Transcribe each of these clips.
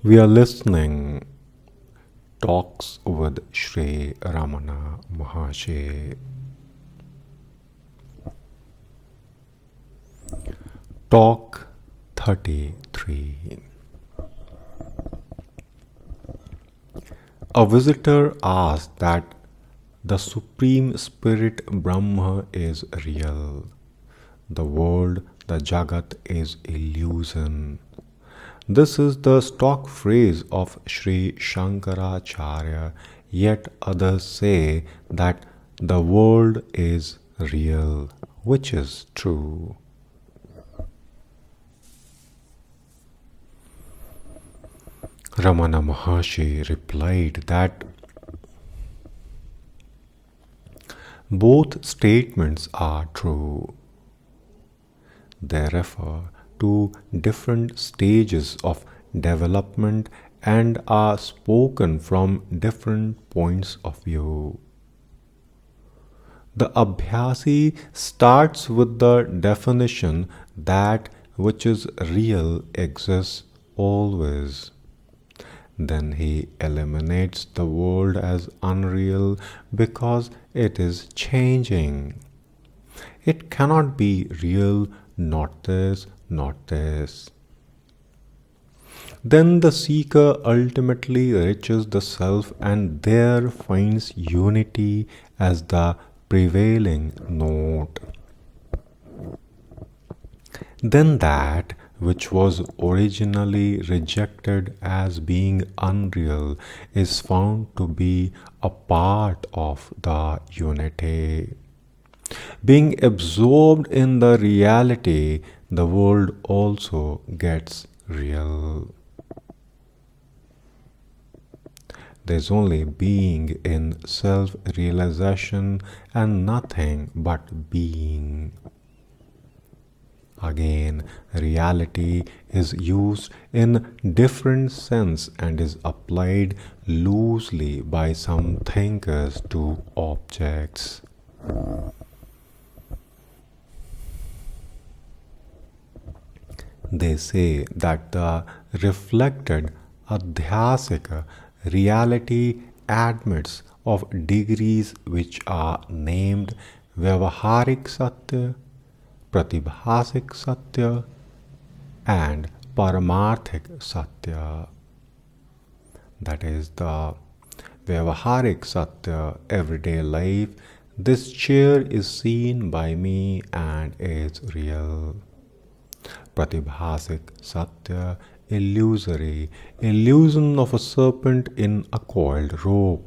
We are listening Talks with Shri Ramana Maharshi. Talk 33. A visitor asked that the Supreme Spirit Brahma is real. The world, the Jagat, is illusion. This is the stock phrase of Sri Shankaracharya, yet others say that the world is real, which is true. Ramana Maharshi replied that both statements are true. They refer to different stages of development and are spoken from different points of view. The Abhyasi starts with the definition that which is real exists always. Then he eliminates the world as unreal because it is changing. It cannot be real, not this, not this. Then the seeker ultimately reaches the self and there finds unity as the prevailing note. Then that which was originally rejected as being unreal is found to be a part of the unity. Being absorbed in the reality, the world also gets real. There's only being in self realization and nothing but being. Again, reality is used in different sense and is applied loosely by some thinkers to objects. They say that the reflected adhyasika reality admits of degrees which are named Vyavaharik Satya, Pratibhasik Satya, and Paramarthik Satya. That is the Vyavaharik Satya, everyday life. This chair is seen by me and is real. Pratibhasik Satya, illusory, illusion of a serpent in a coiled rope.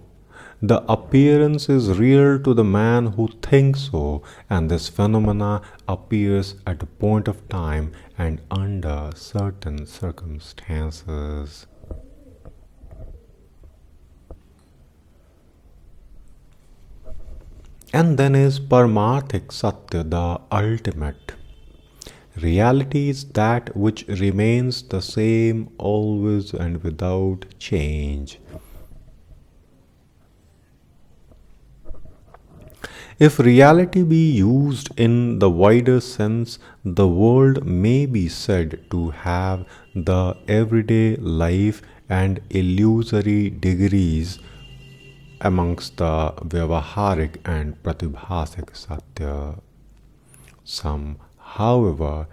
The appearance is real to the man who thinks so, and this phenomena appears at a point of time and under certain circumstances. And then is Paramarthik Satya, the ultimate. Reality is that which remains the same always and without change. If reality be used in the wider sense, the world may be said to have the everyday life and illusory degrees amongst the Vyavaharik and Pratibhasik Satya. Some, however,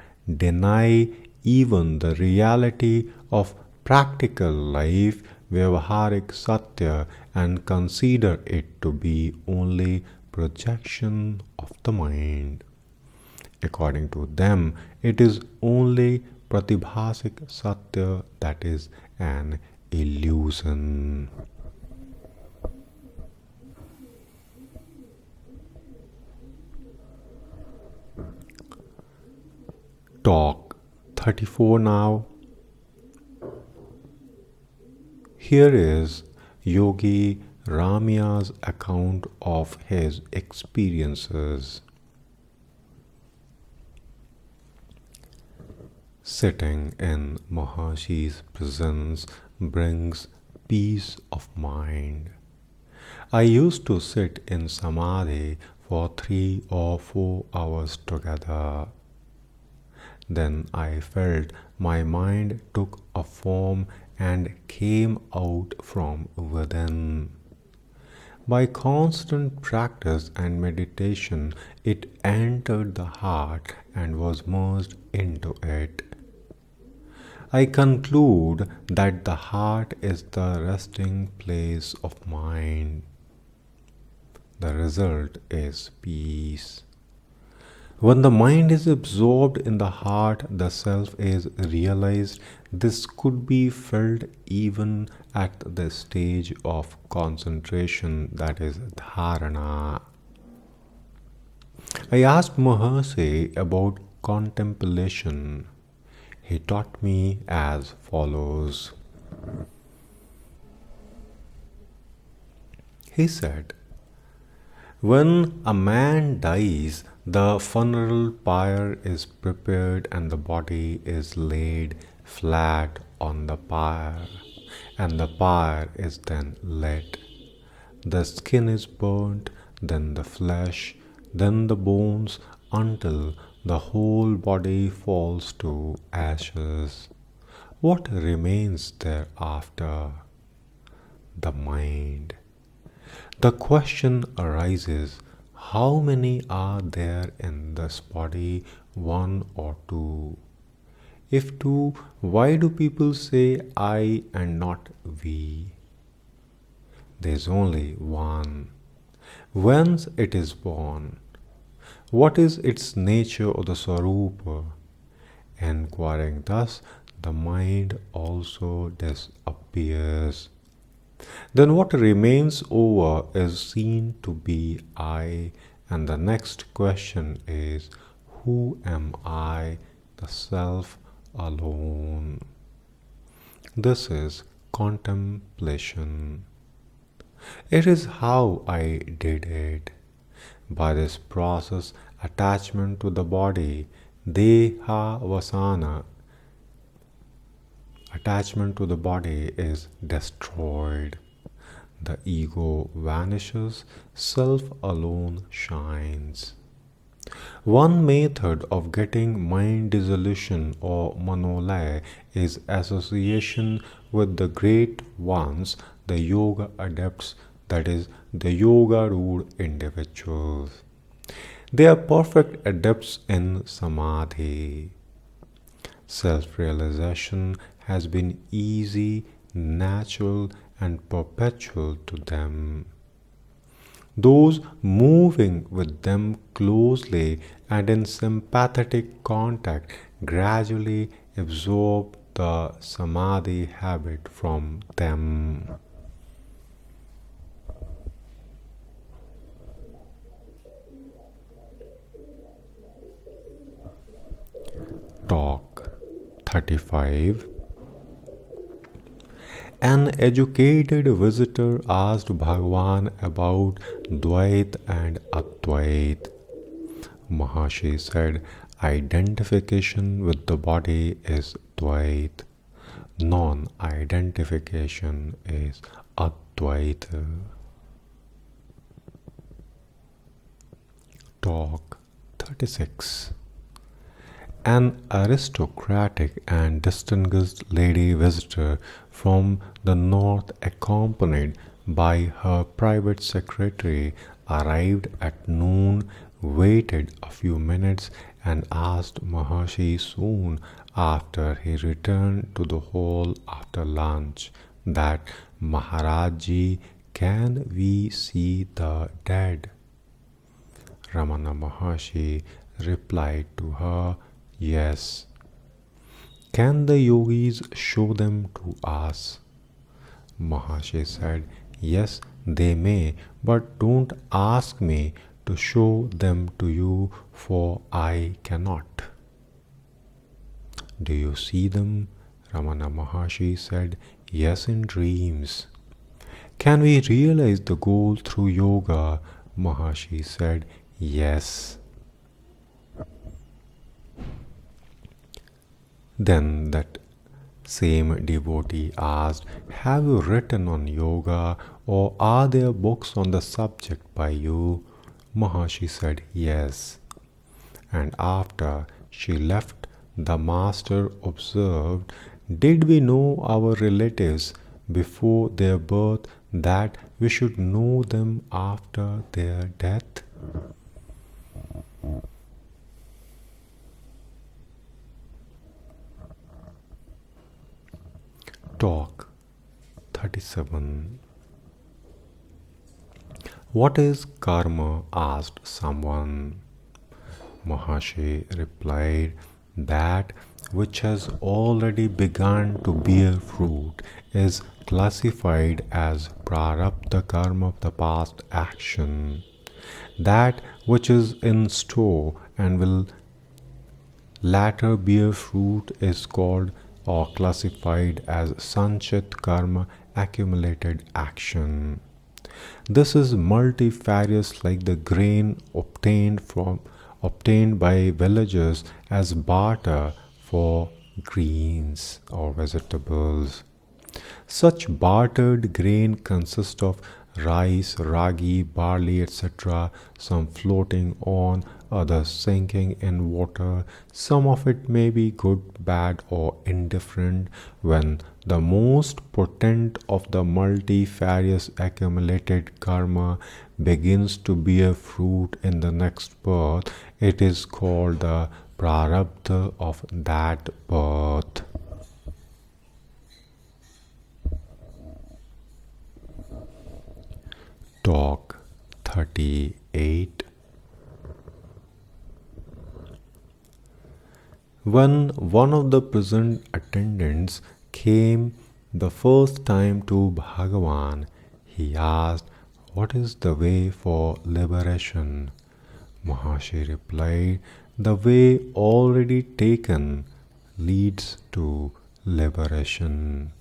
deny even the reality of practical life, Vyavaharik Satya, and consider it to be only projection of the mind. According to them, it is only Pratibhasik Satya that is an illusion. Talk 34 now. Here is Yogi Ramya's account of his experiences. Sitting in Maharshi's presence brings peace of mind. I used to sit in Samadhi for 3 or 4 hours together. Then I felt my mind took a form and came out from within. By constant practice and meditation, it entered the heart and was merged into it. I conclude that the heart is the resting place of mind. The result is peace. When the mind is absorbed in the heart, the self is realized. This could be felt even at the stage of concentration, that is dharana. I asked Maharshi about contemplation. He taught me as follows. He said, when a man dies, the funeral pyre is prepared and the body is laid flat on the pyre, and the pyre is then lit. The skin is burnt, then the flesh, then the bones, until the whole body falls to ashes. What remains thereafter? The mind. The question arises, how many are there in this body, one or two? If two, why do people say I and not we? There is only one. Whence it is born? What is its nature or the Swarupa? Enquiring thus, the mind also disappears. Then what remains over is seen to be I, and the next question is, who am I, the self alone? This is contemplation. It is how I did it. By this process, attachment to the body, deha vasana, attachment to the body is destroyed. The ego vanishes, self alone shines. One method of getting mind dissolution or manolaya is association with the great ones, the yoga adepts, that is, the yoga ruled individuals. They are perfect adepts in samadhi. Self-realization has been easy, natural, and perpetual to them. Those moving with them closely and in sympathetic contact gradually absorb the samadhi habit from them. Talk 35. An educated visitor asked Bhagavan about Dvait and Advait. Maharshi said, identification with the body is Dvait. Non-identification is Advaita. Talk 36. An aristocratic and distinguished lady visitor from the north, accompanied by her private secretary, arrived at noon, waited a few minutes, and asked Maharshi soon after he returned to the hall after lunch that, Maharajji, can we see the dead? Ramana Maharshi replied to her, yes. Can the yogis show them to us? Maharshi said, yes, they may, but don't ask me to show them to you, for I cannot. Do you see them? Ramana Maharshi said, yes, in dreams. Can we realize the goal through yoga? Maharshi said, yes. Then that same devotee asked, have you written on yoga, or are there books on the subject by you? Maharshi said, yes. And after she left, the master observed, Did we know our relatives before their birth that we should know them after their death? Talk 37. What is karma? Asked someone. Maharshi replied, that which has already begun to bear fruit is classified as prarabdha karma of the past action. That which is in store and will latter bear fruit is called or classified as sanchit karma, accumulated action. This is multifarious, like the grain obtained by villagers as barter for greens or vegetables. Such bartered grain consists of rice, ragi, barley, etc., some floating on, others sinking in water. Some of it may be good, bad, or indifferent. When the most potent of the multifarious accumulated karma begins to bear fruit in the next birth, it is called the prarabdha of that birth. Talk 38. When one of the present attendants came the first time to Bhagavan, he asked, what is the way for liberation? Maharshi replied, the way already taken leads to liberation.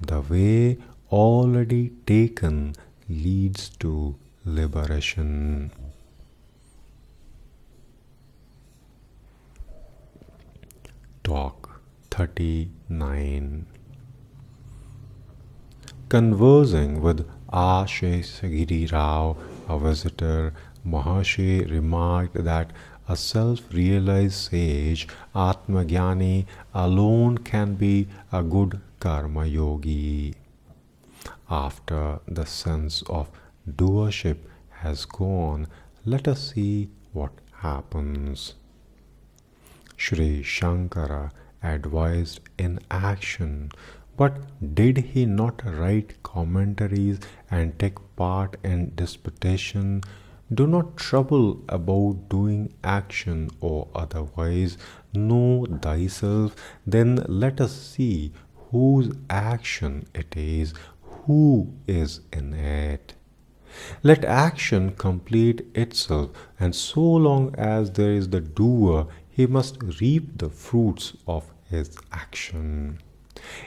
The way already taken leads to liberation. Talk 39. Conversing with Asheshagiri Rao, a visitor, Maharshi remarked that a self-realized sage, Atmagyani, alone can be a good karma yogi. After the sense of doership has gone, let us see what happens. Sri Shankara advised inaction, but did he not write commentaries and take part in disputation? Do not trouble about doing action or otherwise. Know thyself, then let us see whose action it is, who is in it. Let action complete itself, and so long as there is the doer, he must reap the fruits of his action.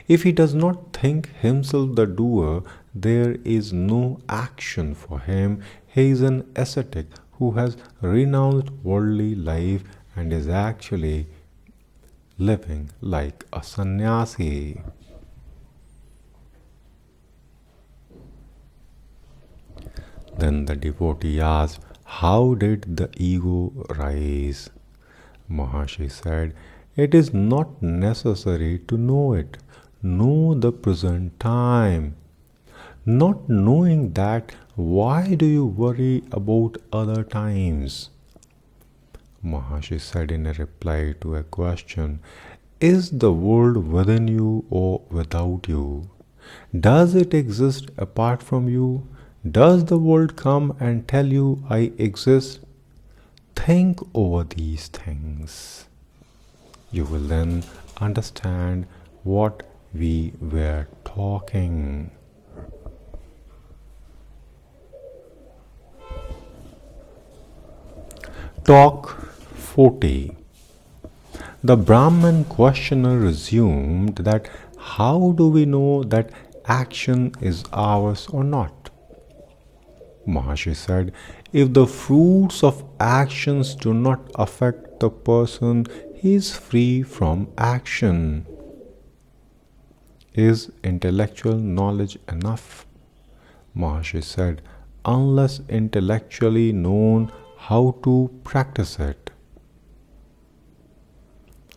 If he does not think himself the doer, there is no action for him. He is an ascetic who has renounced worldly life and is actually living like a sannyasi. Then the devotee asked, how did the ego rise? Maharshi said, it is not necessary to know it. Know the present time. Not knowing that, why do you worry about other times? Maharshi said in a reply to a question, is the world within you or without you? Does it exist apart from you? Does the world come and tell you, I exist? Think over these things. You will then understand what we were talking. Talk 40. The Brahman questioner resumed that how do we know that action is ours or not? Maharshi said, if the fruits of actions do not affect the person, he is free from action. Is intellectual knowledge enough? Maharshi said, unless intellectually known, how to practice it?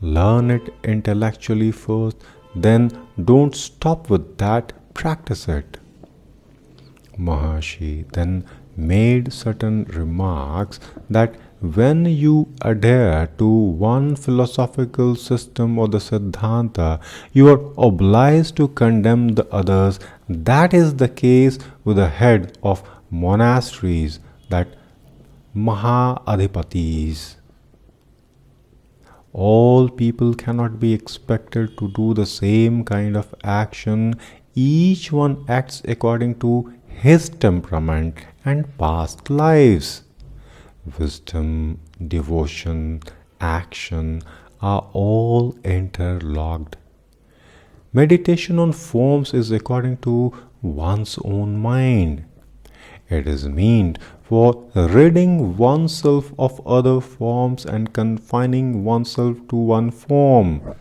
Learn it intellectually first, then don't stop with that, practice it. Maharshi then made certain remarks that when you adhere to one philosophical system or the Siddhanta, you are obliged to condemn the others. That is the case with the head of monasteries, that Mahadhipatis. All people cannot be expected to do the same kind of action. Each one acts according to his temperament and past lives. Wisdom, devotion, action are all interlocked. Meditation on forms is according to one's own mind. It is meant for ridding oneself of other forms and confining oneself to one form.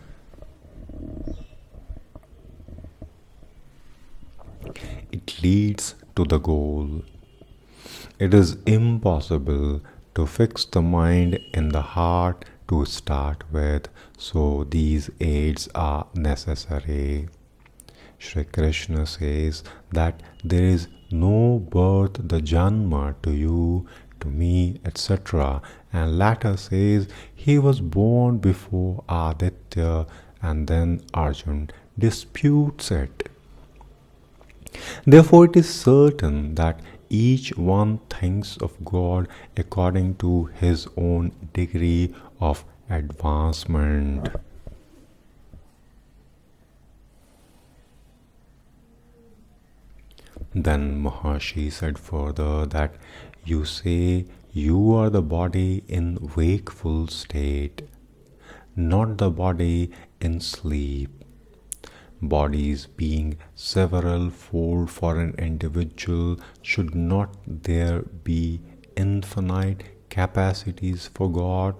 It leads to the goal. It is impossible to fix the mind in the heart to start with, so these aids are necessary. Shri Krishna says that there is no birth, the Janma, to you, to me, etc. And latter says he was born before Aditya, and then Arjun disputes it. Therefore, it is certain that each one thinks of God according to his own degree of advancement. Then Maharshi said further that you say you are the body in wakeful state, not the body in sleep. Bodies being several fold for an individual, should not there be infinite capacities for God?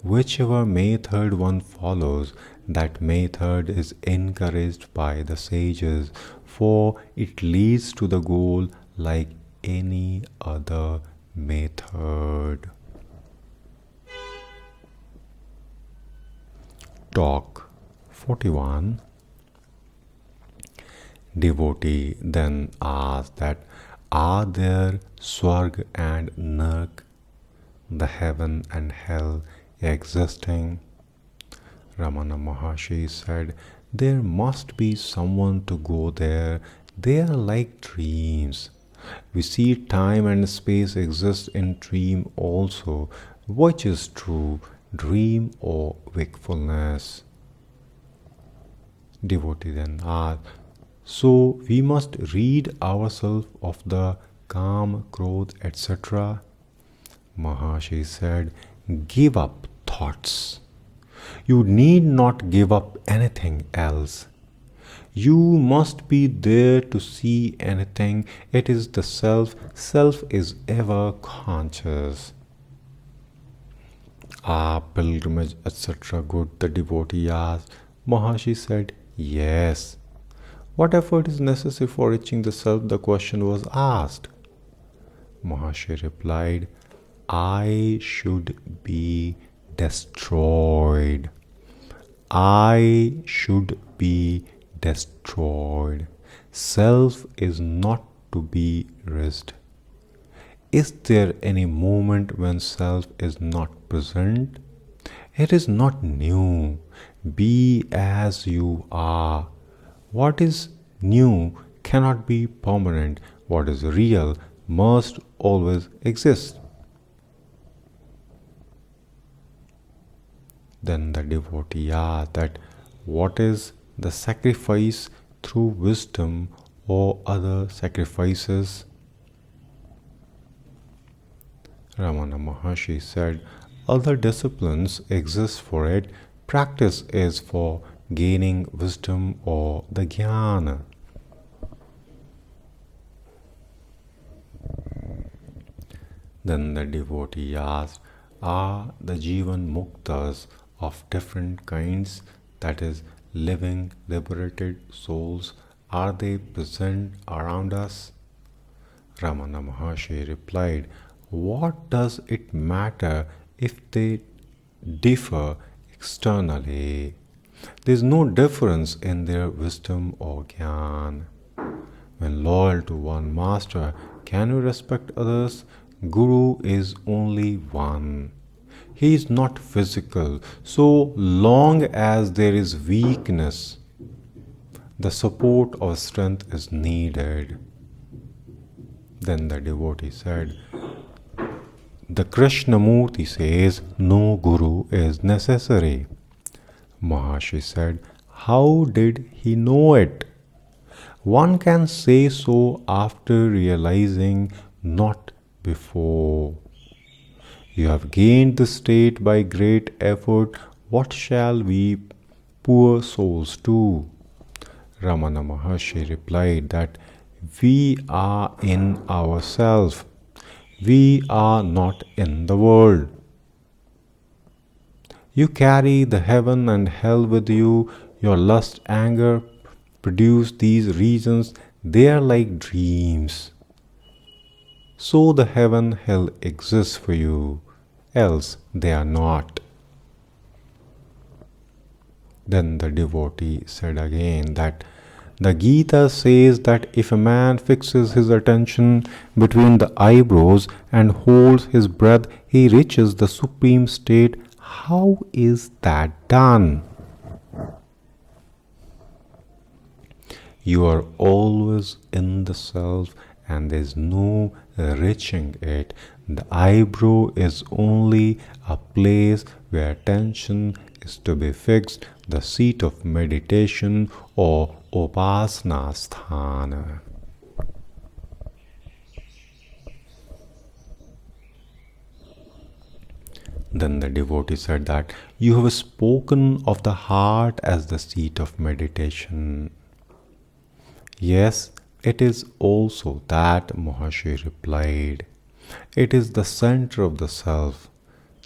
Whichever method one follows, that method is encouraged by the sages, for it leads to the goal like any other method. Talk 41. Devotee then asked that, are there Swarg and Nark, the heaven and hell, existing? Ramana Maharshi said, there must be someone to go there. They are like dreams. We see time and space exist in dream also. Which is true, dream or wakefulness? Devotee then asked, so we must rid ourselves of the Kam, Krodh, etc. Maharshi said, give up thoughts. You need not give up anything else. You must be there to see anything. It is the self. Self is ever conscious. Are pilgrimage, etc. good? The devotee asked. Maharshi said, yes. What effort is necessary for reaching the self? The question was asked. Maharshi replied, I should be destroyed. I should be destroyed. Self is not to be raised. Is there any moment when self is not present? It is not new. Be as you are. What is new cannot be permanent. What is real must always exist. Then the devotee asked that, what is the sacrifice through wisdom or other sacrifices? Ramana Maharshi said, other disciplines exist for it. Practice is for gaining wisdom or the jnana. Then the devotee asked, are the Jivan Muktas of different kinds, that is, living, liberated souls, are they present around us? Ramana Maharshi replied, what does it matter if they differ externally. There is no difference in their wisdom or jnana. When loyal to one master, can you respect others? Guru is only one. He is not physical. So long as there is weakness, the support of strength is needed. Then the devotee said, the Krishnamurti says no Guru is necessary. Maharshi said, how did he know it? One can say so after realizing, not before. You have gained the state by great effort. What shall we poor souls do? Ramana Maharshi replied that we are in ourselves. We are not in the world. You carry the heaven and hell with you. Your lust, anger produce these regions. They are like dreams. So the heaven, hell exists for you. Else they are not. Then the devotee said again that the Gita says that if a man fixes his attention between the eyebrows and holds his breath, he reaches the supreme state. How is that done? You are always in the self and there is no reaching it. The eyebrow is only a place where attention is to be fixed, the seat of meditation or upasana sthana. Then the devotee said that you have spoken of the heart as the seat of meditation. Yes, it is also that, Maharshi replied. It is the center of the self.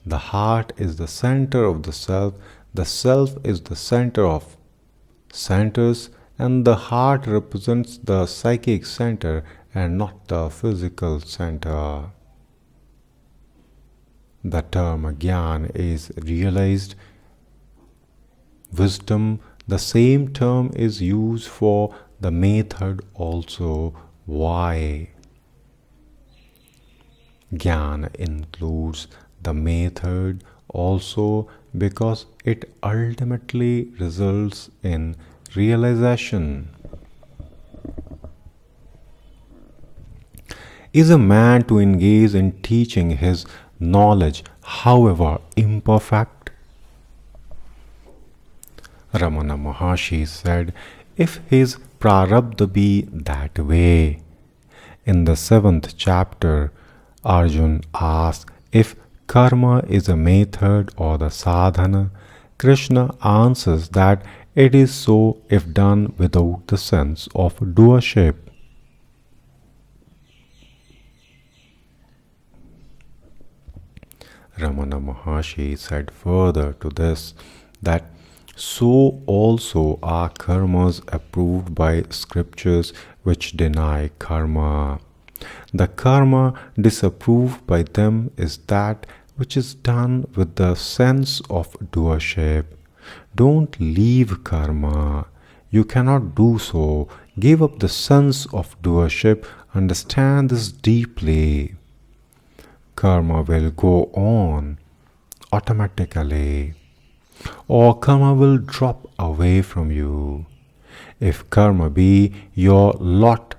The heart is the center of the self. The self is the center of centers, and the heart represents the psychic center and not the physical center. The term jnana is realized wisdom. The same term is used for the method also. Why? Jnana includes the method also because it ultimately results in realization. Is a man to engage in teaching his knowledge, however imperfect? Ramana Maharshi said, if his prarabdha be that way. In the 7th chapter, Arjun asks if karma is a method or the sadhana. Krishna answers that it is so if done without the sense of doership. Ramana Maharshi said further to this that so also are karmas approved by scriptures which deny karma. The karma disapproved by them is that which is done with the sense of doership. Don't leave karma. You cannot do so. Give up the sense of doership. Understand this deeply. Karma will go on automatically, or karma will drop away from you. If karma be your lot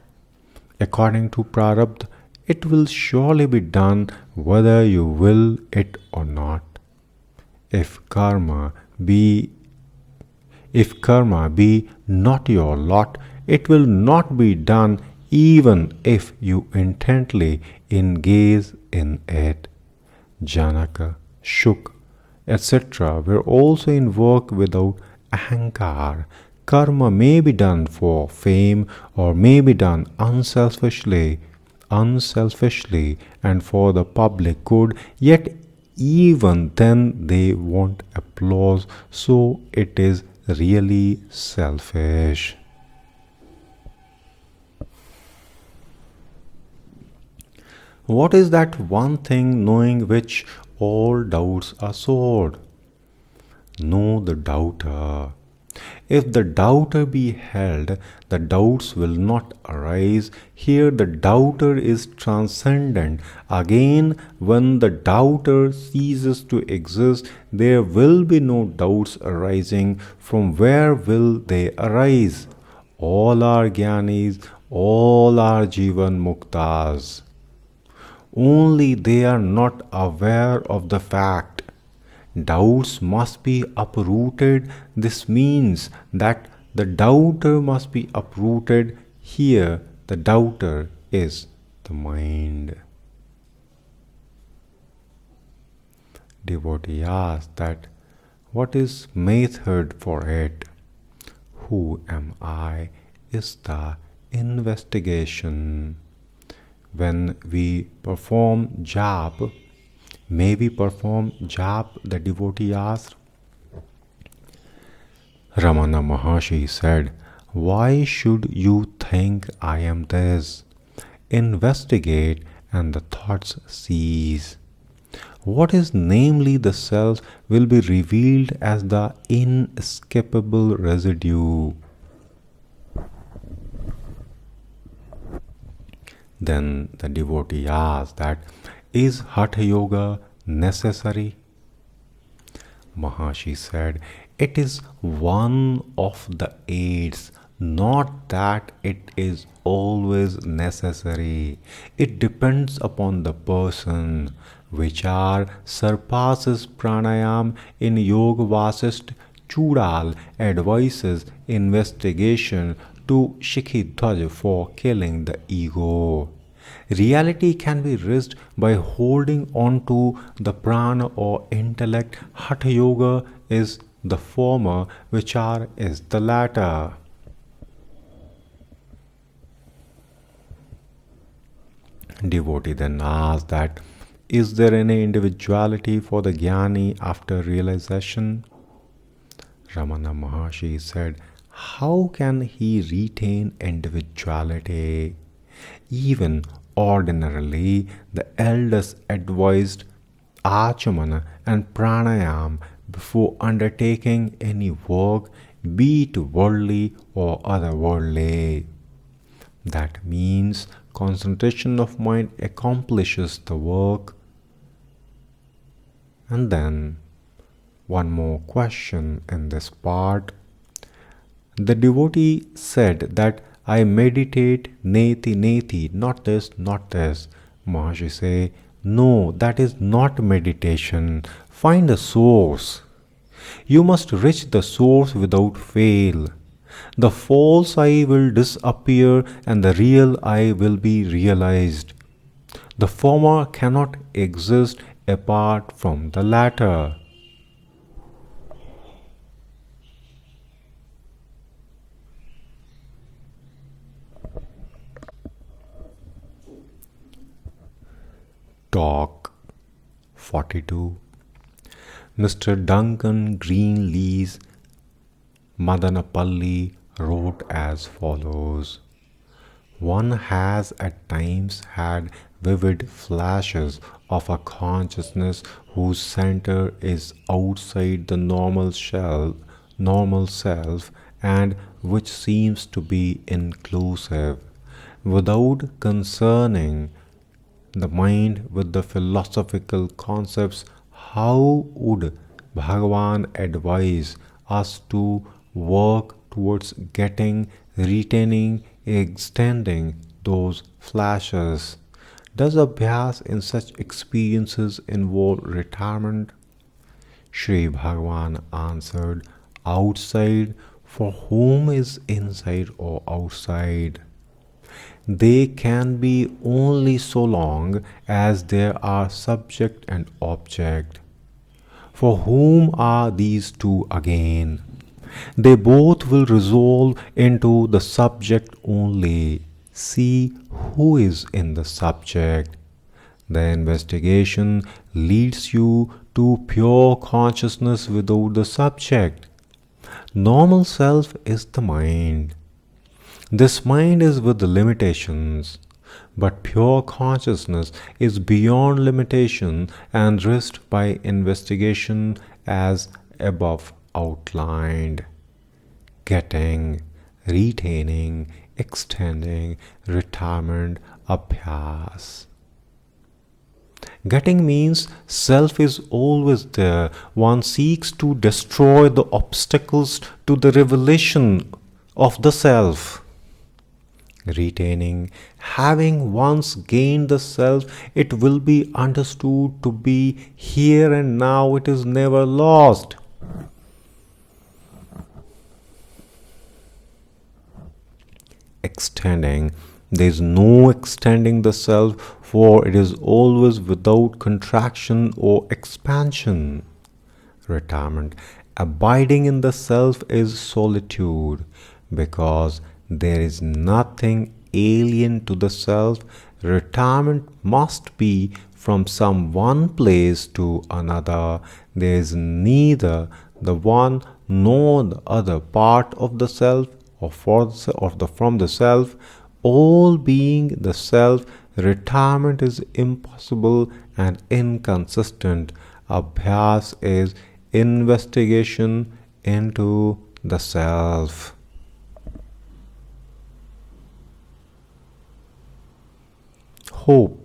according to prarabdha, it will surely be done whether you will it or not. If karma be not your lot, it will not be done even if you intently engage in it. Janaka, Shuk, etc. were also in work without ahankar. Karma may be done for fame or may be done unselfishly and for the public good, yet even then they want applause, so it is really selfish. What is that one thing knowing which all doubts are soared? Know the doubter. If the doubter be held, the doubts will not arise. Here the doubter is transcendent. Again, when the doubter ceases to exist, there will be no doubts arising. From where will they arise? All are Gyanis, all are Jivan Muktas. Only they are not aware of the fact. Doubts must be uprooted. This means that the doubter must be uprooted. Here, the doubter is the mind. Devotee asks that, what is method for it? Who am I is the investigation. When we perform jap, may we perform jap? The devotee asked. Ramana Maharshi said, why should you think I am this? Investigate and the thoughts cease. What is namely the self will be revealed as the inescapable residue. Then the devotee asked that, is Hatha Yoga necessary? Maharshi said, it is one of the aids, not that it is always necessary. It depends upon the person. Vichar surpasses pranayam. In Yoga Vasist, Chudal advises investigation to Shikhidhwaj for killing the ego. Reality can be reached by holding on to the prana or intellect. Hatha Yoga is the former, Vichar is the latter. Devotee then asks that, is there any individuality for the Jnani after realization? Ramana Maharshi said, how can he retain individuality? Even ordinarily, the elders advised Achamana and Pranayam before undertaking any work, be it worldly or otherworldly. That means concentration of mind accomplishes the work. And then, one more question in this part. The devotee said that I meditate neti neti, not this, not this. Maharshi say, no, that is not meditation. Find a source. You must reach the source without fail. The false I will disappear and the real I will be realized. The former cannot exist apart from the latter. Talk 42. Mr. Duncan Greenlees Madanapalli wrote as follows. One has at times had vivid flashes of a consciousness whose center is outside the normal self, and which seems to be inclusive. Without concerning the mind with the philosophical concepts, how would Bhagavan advise us to work towards getting, retaining, extending those flashes? Does abhyas in such experiences involve retirement? Sri Bhagavan answered, outside, for whom is inside or outside? They can be only so long as there are subject and object. For whom are these two again? They both will resolve into the subject only. See who is in the subject. The investigation leads you to pure consciousness without the subject. Normal self is the mind. This mind is with the limitations, but pure consciousness is beyond limitation and reached by investigation as above outlined: getting, retaining, extending, retirement, abhyas. Getting means self is always there. One seeks to destroy the obstacles to the revelation of the self. Retaining, having once gained the self, it will be understood to be here and now, it is never lost. Extending, there is no extending the self, for it is always without contraction or expansion. Retirement, abiding in the self is solitude, because there is nothing alien to the self. Retirement must be from some one place to another. There is neither the one nor the other part of the self, or from the self, all being the self. Retirement is impossible and inconsistent. Abhyas is investigation into the self. Hope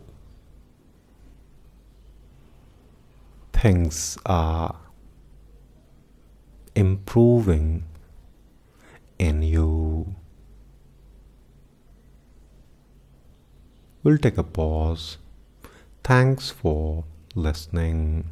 things are improving in you. We'll take a pause. Thanks for listening.